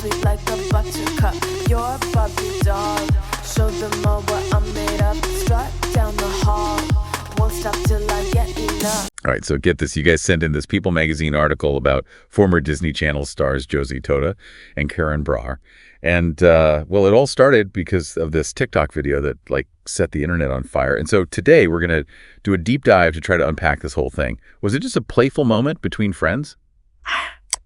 sweet like a buttercup. You're a Barbie doll. Show them all what I'm made of. Strut down the hall. Won't stop till I get enough. All right, so get this. You guys sent in this People magazine article about former Disney Channel stars Josie, Totah, and Karan, Brar. And, well, it all started because of this TikTok video that, like, set the internet on fire. And so today we're going to do a deep dive to try to unpack this whole thing. Was it just a playful moment between friends?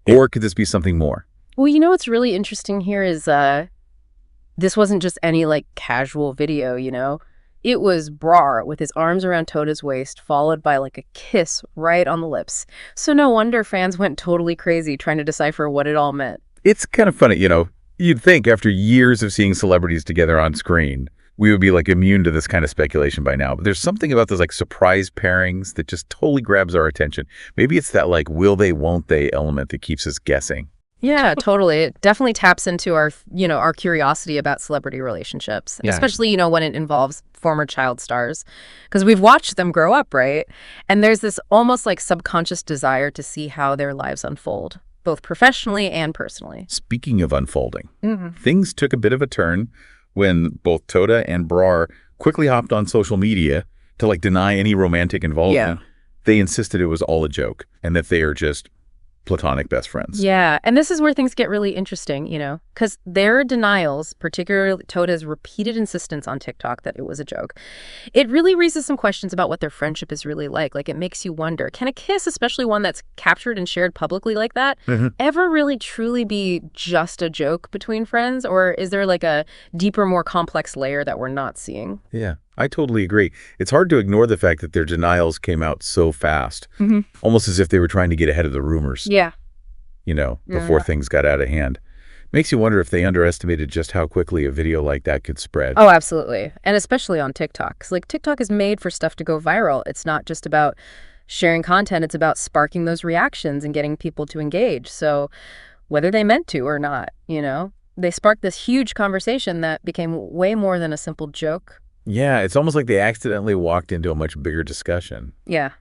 Or could this be something more? Well, you know what's really interesting here is this wasn't just any, like, casual video, you know? It was Brar with his arms around Totah's waist, followed by, like, a kiss right on the lips. So no wonder fans went totally crazy trying to decipher what it all meant. It's kind of funny, you know. You'd think after years of seeing celebrities together on screen, we would be, like, immune to this kind of speculation by now. But there's something about those, like, surprise pairings that just totally grabs our attention. Maybe it's that, like, will they, won't they element that keeps us guessing. Yeah, totally. It definitely taps into our, our curiosity about celebrity relationships, especially, when it involves former child stars, because we've watched them grow up, right? And there's this almost like subconscious desire to see how their lives unfold, both professionally and personally. Speaking of unfolding, things took a bit of a turn when both Totah and Brar quickly hopped on social media to, like, deny any romantic involvement. Yeah. They insisted it was all a joke and that they are just platonic best friends. Yeah, and this is where things get really interesting, because their denials, particularly Totah's repeated insistence on TikTok that it was a joke, it really raises some questions about what their friendship is really like. Like, it makes you wonder, can a kiss, especially one that's captured and shared publicly like that, ever really truly be just a joke between friends? Or is there, like, a deeper, more complex layer that we're not seeing? Yeah, I totally agree. It's hard to ignore the fact that their denials came out so fast, almost as if they were trying to get ahead of the rumors. Yeah. Before things got out of hand. Makes you wonder if they underestimated just how quickly a video like that could spread. Oh, absolutely. And especially on TikTok. 'Cause, like, TikTok is made for stuff to go viral. It's not just about sharing content. It's about sparking those reactions and getting people to engage. So whether they meant to or not, they sparked this huge conversation that became way more than a simple joke. Yeah, it's almost like they accidentally walked into a much bigger discussion. Yeah.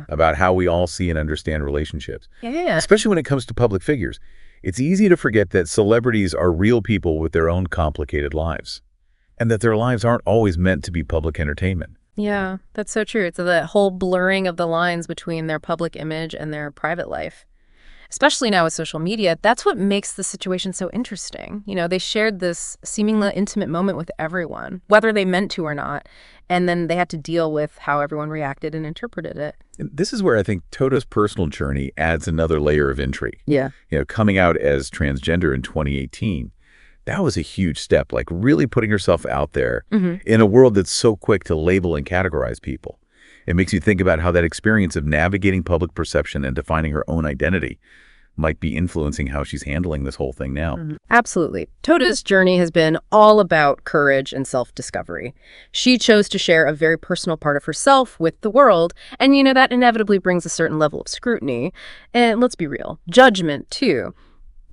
About how we all see and understand relationships. Yeah. Especially when it comes to public figures. It's easy to forget that celebrities are real people with their own complicated lives, and that their lives aren't always meant to be public entertainment. Yeah, that's so true. It's the whole blurring of the lines between their public image and their private life. Especially now with social media, that's what makes the situation so interesting. They shared this seemingly intimate moment with everyone, whether they meant to or not, and then they had to deal with how everyone reacted and interpreted it. And this is where I think Totah's personal journey adds another layer of intrigue. Yeah. Coming out as transgender in 2018, that was a huge step, like really putting herself out there in a world that's so quick to label and categorize people. It makes you think about how that experience of navigating public perception and defining her own identity might be influencing how she's handling this whole thing now. Absolutely. Totah's journey has been all about courage and self-discovery. She chose to share a very personal part of herself with the world, and that inevitably brings a certain level of scrutiny, and let's be real, judgment too.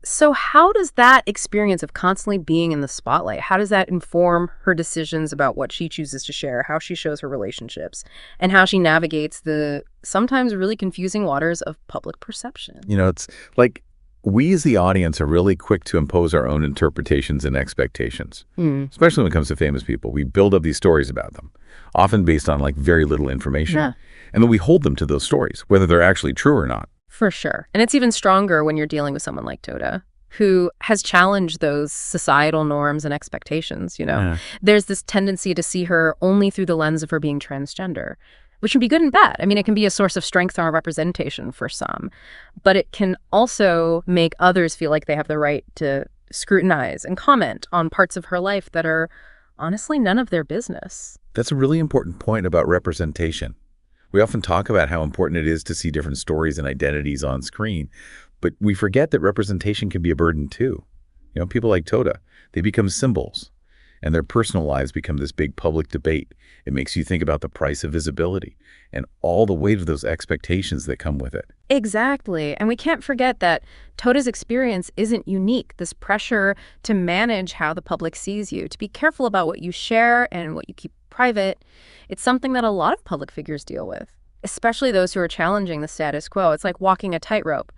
So how does that experience of constantly being in the spotlight, how does that inform her decisions about what she chooses to share, how she shows her relationships, and how she navigates the sometimes really confusing waters of public perception? It's like we as the audience are really quick to impose our own interpretations and expectations, especially when it comes to famous people. We build up these stories about them, often based on, like, very little information. Yeah. And then we hold them to those stories, whether they're actually true or not. For sure. And it's even stronger when you're dealing with someone like Totah, who has challenged those societal norms and expectations, There's this tendency to see her only through the lens of her being transgender, which can be good and bad. I mean, it can be a source of strength or representation for some, but it can also make others feel like they have the right to scrutinize and comment on parts of her life that are honestly none of their business. That's a really important point about representation. We often talk about how important it is to see different stories and identities on screen, but we forget that representation can be a burden too. People like Totah, they become symbols, and their personal lives become this big public debate. It makes you think about the price of visibility and all the weight of those expectations that come with it. Exactly. And we can't forget that Totah's experience isn't unique. This pressure to manage how the public sees you, to be careful about what you share and what you keep private, it's something that a lot of public figures deal with, especially those who are challenging the status quo. It's like walking a tightrope,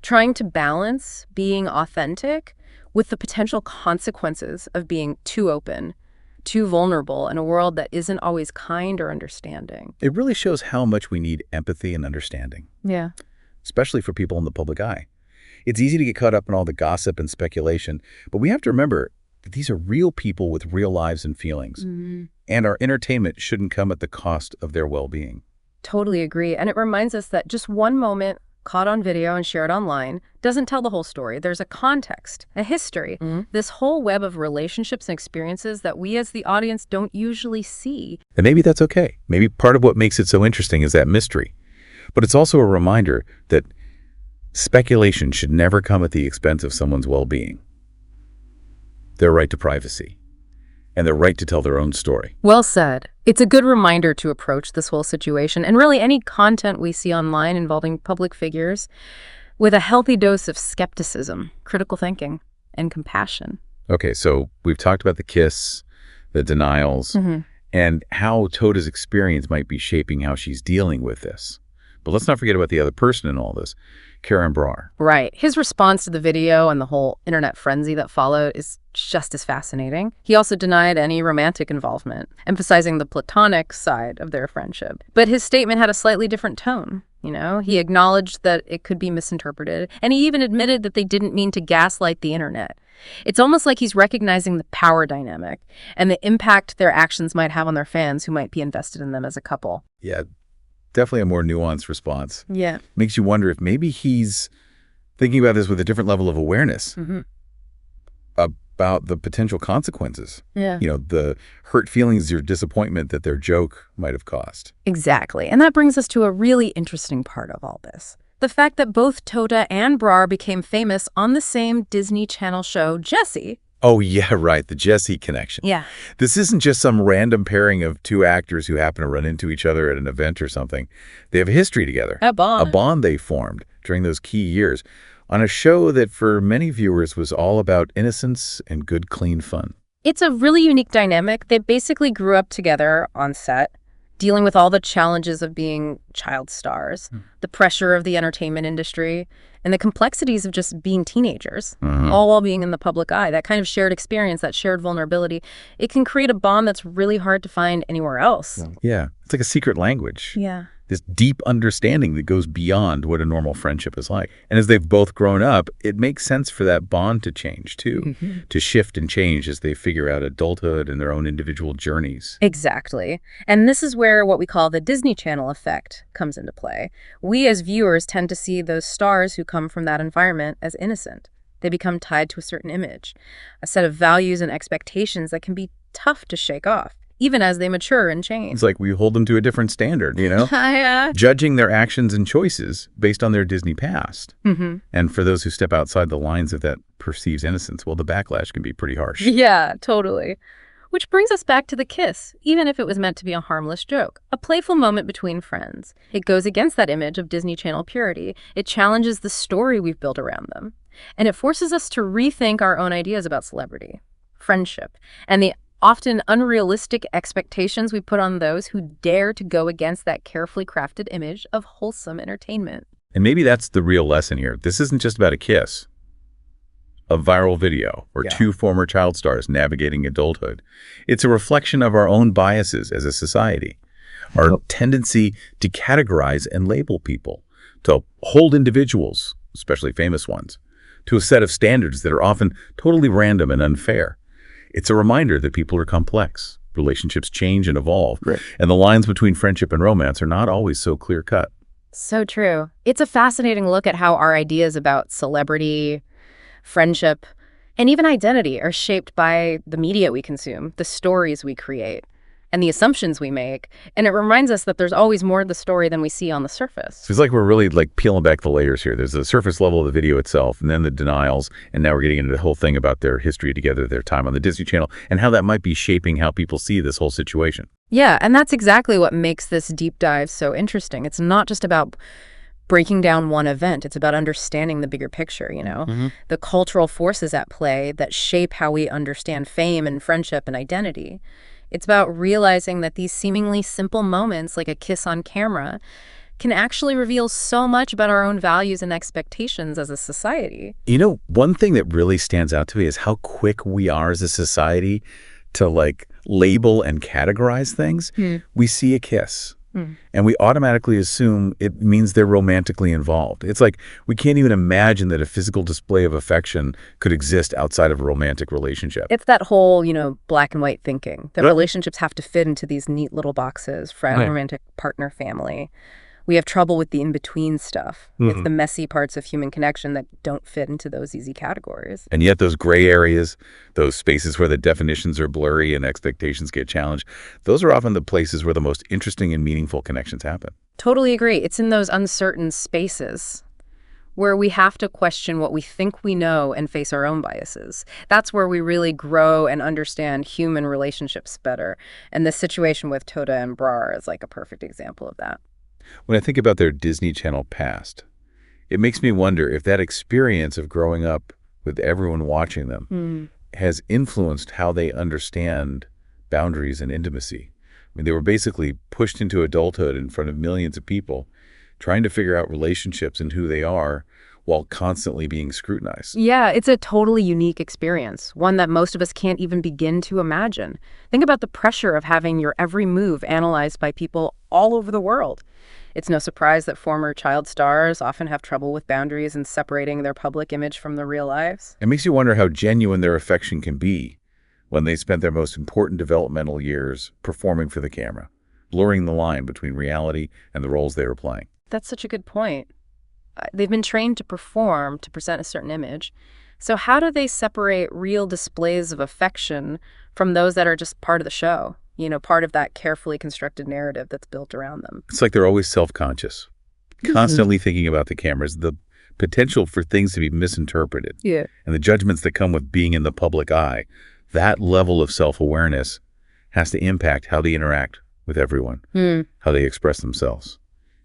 trying to balance being authentic with the potential consequences of being too open, too vulnerable in a world that isn't always kind or understanding. It really shows how much we need empathy and understanding, Yeah. especially for people in the public eye. It's easy to get caught up in all the gossip and speculation, but we have to remember that these are real people with real lives and feelings, and our entertainment shouldn't come at the cost of their well-being. Totally agree. And it reminds us that just one moment caught on video and shared online doesn't tell the whole story. There's a context, a history, this whole web of relationships and experiences that we as the audience don't usually see. And maybe that's okay. Maybe part of what makes it so interesting is that mystery. But it's also a reminder that speculation should never come at the expense of someone's well-being, their right to privacy, and their right to tell their own story. Well said. It's a good reminder to approach this whole situation, and really any content we see online involving public figures, with a healthy dose of skepticism, critical thinking, and compassion. Okay, so we've talked about the kiss, the denials, and how Totah's experience might be shaping how she's dealing with this. But let's not forget about the other person in all this, Karan Brar. Right. His response to the video and the whole internet frenzy that followed is just as fascinating. He also denied any romantic involvement, emphasizing the platonic side of their friendship. But his statement had a slightly different tone. He acknowledged that it could be misinterpreted, and he even admitted that they didn't mean to gaslight the internet. It's almost like he's recognizing the power dynamic and the impact their actions might have on their fans who might be invested in them as a couple. Yeah, definitely a more nuanced response. Yeah. Makes you wonder if maybe he's thinking about this with a different level of awareness about the potential consequences. Yeah. The hurt feelings or disappointment that their joke might have caused. Exactly. And that brings us to a really interesting part of all this. The fact that both Totah and Brar became famous on the same Disney Channel show, Josie. Oh, yeah, right. The Josie connection. Yeah. This isn't just some random pairing of two actors who happen to run into each other at an event or something. They have a history together. A bond. A bond they formed during those key years on a show that for many viewers was all about innocence and good, clean fun. It's a really unique dynamic. They basically grew up together on set, dealing with all the challenges of being child stars, the pressure of the entertainment industry, and the complexities of just being teenagers, all while being in the public eye. That kind of shared experience, that shared vulnerability, it can create a bond that's really hard to find anywhere else. Yeah, it's like a secret language. Yeah. This deep understanding that goes beyond what a normal friendship is like. And as they've both grown up, it makes sense for that bond to change too, to shift and change as they figure out adulthood and their own individual journeys. Exactly. And this is where what we call the Disney Channel effect comes into play. We as viewers tend to see those stars who come from that environment as innocent. They become tied to a certain image, a set of values and expectations that can be tough to shake off, even as they mature and change. It's like we hold them to a different standard, judging their actions and choices based on their Disney past. And for those who step outside the lines of that perceived innocence, well, the backlash can be pretty harsh. Yeah, totally. Which brings us back to the kiss, even if it was meant to be a harmless joke, a playful moment between friends. It goes against that image of Disney Channel purity. It challenges the story we've built around them. And it forces us to rethink our own ideas about celebrity, friendship, and the often unrealistic expectations we put on those who dare to go against that carefully crafted image of wholesome entertainment. And maybe that's the real lesson here. This isn't just about a kiss, a viral video, or two former child stars navigating adulthood. It's a reflection of our own biases as a society, our tendency to categorize and label people, to hold individuals, especially famous ones, to a set of standards that are often totally random and unfair. It's a reminder that people are complex, relationships change and evolve, and the lines between friendship and romance are not always so clear-cut. So true. It's a fascinating look at how our ideas about celebrity, friendship, and even identity are shaped by the media we consume, the stories we create, and the assumptions we make. And it reminds us that there's always more to the story than we see on the surface. So it's like we're really peeling back the layers here. There's the surface level of the video itself, and then the denials, and now we're getting into the whole thing about their history together, their time on the Disney Channel, and how that might be shaping how people see this whole situation. Yeah, and that's exactly what makes this deep dive so interesting. It's not just about breaking down one event. It's about understanding the bigger picture, the cultural forces at play that shape how we understand fame and friendship and identity. It's about realizing that these seemingly simple moments, like a kiss on camera, can actually reveal so much about our own values and expectations as a society. You know, one thing that really stands out to me is how quick we are as a society to like label and categorize things. We see a kiss and we automatically assume it means they're romantically involved. It's like we can't even imagine that a physical display of affection could exist outside of a romantic relationship. It's that whole, black and white thinking that relationships have to fit into these neat little boxes, friend, romantic, partner, family. We have trouble with the in-between stuff. It's the messy parts of human connection that don't fit into those easy categories. And yet those gray areas, those spaces where the definitions are blurry and expectations get challenged, those are often the places where the most interesting and meaningful connections happen. Totally agree. It's in those uncertain spaces where we have to question what we think we know and face our own biases. That's where we really grow and understand human relationships better. And the situation with Totah and Brar is like a perfect example of that. When I think about their Disney Channel past, it makes me wonder if that experience of growing up with everyone watching them has influenced how they understand boundaries and intimacy. I mean, they were basically pushed into adulthood in front of millions of people, trying to figure out relationships and who they are while constantly being scrutinized. Yeah, it's a totally unique experience, one that most of us can't even begin to imagine. Think about the pressure of having your every move analyzed by people all over the world. It's no surprise that former child stars often have trouble with boundaries and separating their public image from their real lives. It makes you wonder how genuine their affection can be when they spent their most important developmental years performing for the camera, blurring the line between reality and the roles they were playing. That's such a good point. They've been trained to perform, to present a certain image. So how do they separate real displays of affection from those that are just part of the show? Part of that carefully constructed narrative that's built around them. It's like they're always self-conscious, constantly thinking about the cameras, the potential for things to be misinterpreted, and the judgments that come with being in the public eye. That level of self-awareness has to impact how they interact with everyone, how they express themselves,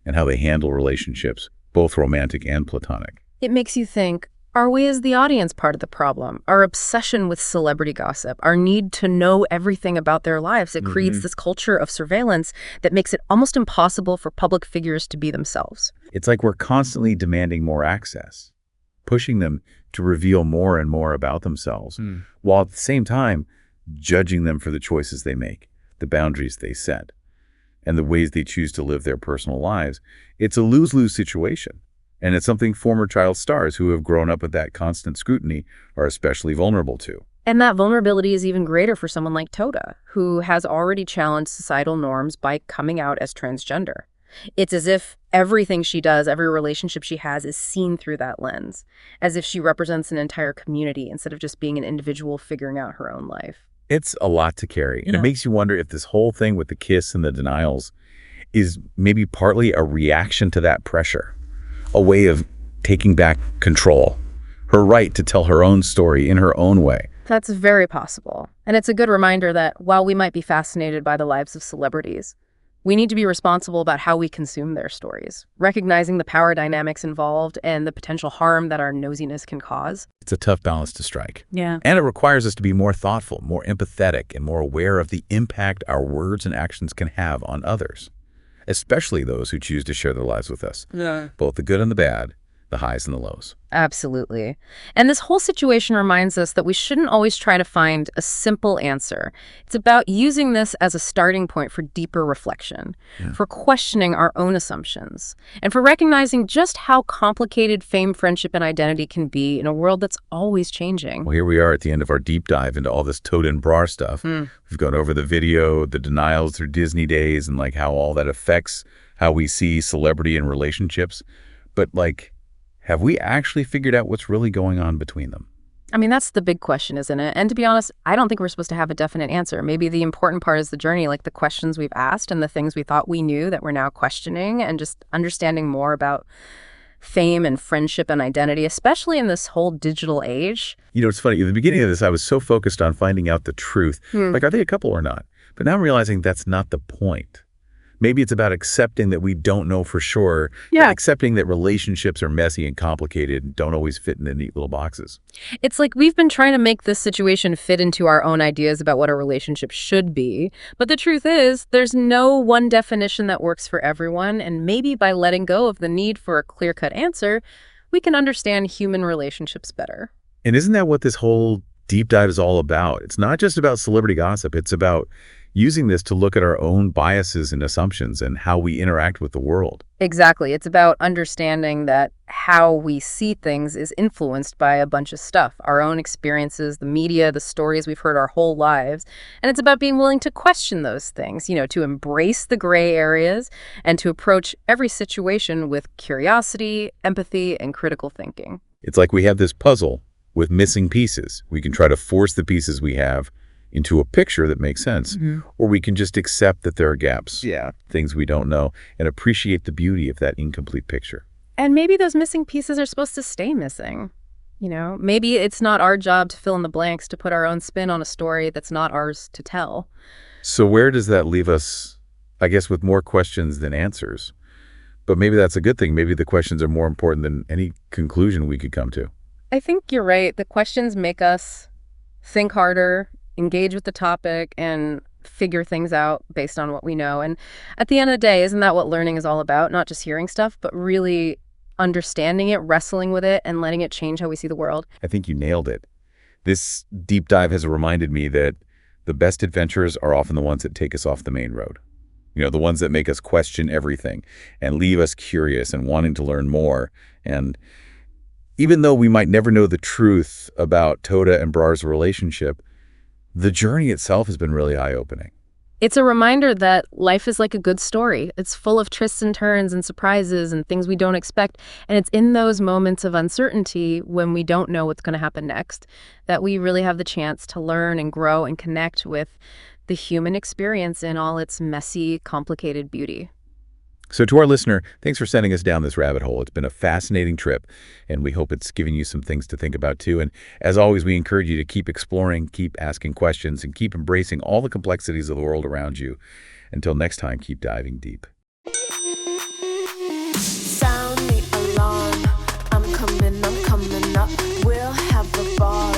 and how they handle relationships, both romantic and platonic. It makes you think, are we as the audience part of the problem? Our obsession with celebrity gossip, our need to know everything about their lives, it creates this culture of surveillance that makes it almost impossible for public figures to be themselves. It's like we're constantly demanding more access, pushing them to reveal more and more about themselves, while at the same time judging them for the choices they make, the boundaries they set, and the ways they choose to live their personal lives. It's a lose-lose situation. And it's something former child stars who have grown up with that constant scrutiny are especially vulnerable to. And that vulnerability is even greater for someone like Totah, who has already challenged societal norms by coming out as transgender. It's as if everything she does, every relationship she has is seen through that lens, as if she represents an entire community instead of just being an individual figuring out her own life. It's a lot to carry. And it makes you wonder if this whole thing with the kiss and the denials is maybe partly a reaction to that pressure. A way of taking back control, her right to tell her own story in her own way. That's very possible. And it's a good reminder that while we might be fascinated by the lives of celebrities, we need to be responsible about how we consume their stories, recognizing the power dynamics involved and the potential harm that our nosiness can cause. It's a tough balance to strike. Yeah. And it requires us to be more thoughtful, more empathetic, and more aware of the impact our words and actions can have on others. Especially those who choose to share their lives with us. Both the good and the bad, the highs and the lows. Absolutely. And this whole situation reminds us that we shouldn't always try to find a simple answer. It's about using this as a starting point for deeper reflection, for questioning our own assumptions, and for recognizing just how complicated fame, friendship, and identity can be in a world that's always changing. Well, here we are at the end of our deep dive into all this Totah and Brar stuff. We've gone over the video, the denials through Disney days, and like how all that affects how we see celebrity and relationships. But have we actually figured out what's really going on between them? I mean, that's the big question, isn't it? And to be honest, I don't think we're supposed to have a definite answer. Maybe the important part is the journey, like the questions we've asked and the things we thought we knew that we're now questioning, and just understanding more about fame and friendship and identity, especially in this whole digital age. It's funny. At the beginning of this, I was so focused on finding out the truth. Are they a couple or not? But now I'm realizing that's not the point. Maybe it's about accepting that we don't know for sure. Yeah. Accepting that relationships are messy and complicated and don't always fit into neat little boxes. It's like we've been trying to make this situation fit into our own ideas about what a relationship should be. But the truth is, there's no one definition that works for everyone. And maybe by letting go of the need for a clear-cut answer, we can understand human relationships better. And isn't that what this whole deep dive is all about? It's not just about celebrity gossip. It's about using this to look at our own biases and assumptions and how we interact with the world. Exactly. It's about understanding that how we see things is influenced by a bunch of stuff, our own experiences, the media, the stories we've heard our whole lives. And it's about being willing to question those things, to embrace the gray areas and to approach every situation with curiosity, empathy, and critical thinking. It's like we have this puzzle with missing pieces. We can try to force the pieces we have into a picture that makes sense, or we can just accept that there are gaps, things we don't know, and appreciate the beauty of that incomplete picture. And maybe those missing pieces are supposed to stay missing. Maybe it's not our job to fill in the blanks, to put our own spin on a story that's not ours to tell. So where does that leave us, I guess, with more questions than answers? But maybe that's a good thing. Maybe the questions are more important than any conclusion we could come to. I think you're right. The questions make us think harder, engage with the topic, and figure things out based on what we know. And at the end of the day, isn't that what learning is all about? Not just hearing stuff, but really understanding it, wrestling with it, and letting it change how we see the world. I think you nailed it. This deep dive has reminded me that the best adventures are often the ones that take us off the main road. The ones that make us question everything and leave us curious and wanting to learn more. And even though we might never know the truth about Totah and Brar's relationship, the journey itself has been really eye-opening. It's a reminder that life is like a good story. It's full of twists and turns and surprises and things we don't expect. And it's in those moments of uncertainty when we don't know what's going to happen next that we really have the chance to learn and grow and connect with the human experience in all its messy, complicated beauty. So to our listener, thanks for sending us down this rabbit hole. It's been a fascinating trip, and we hope it's giving you some things to think about too. And as always, we encourage you to keep exploring, keep asking questions, and keep embracing all the complexities of the world around you. Until next time, keep diving deep. Sound the alarm. I'm coming up. We'll have a ball.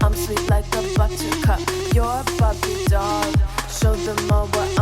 I'm sweet like a buttercup. You're a puppy dog. Show them all what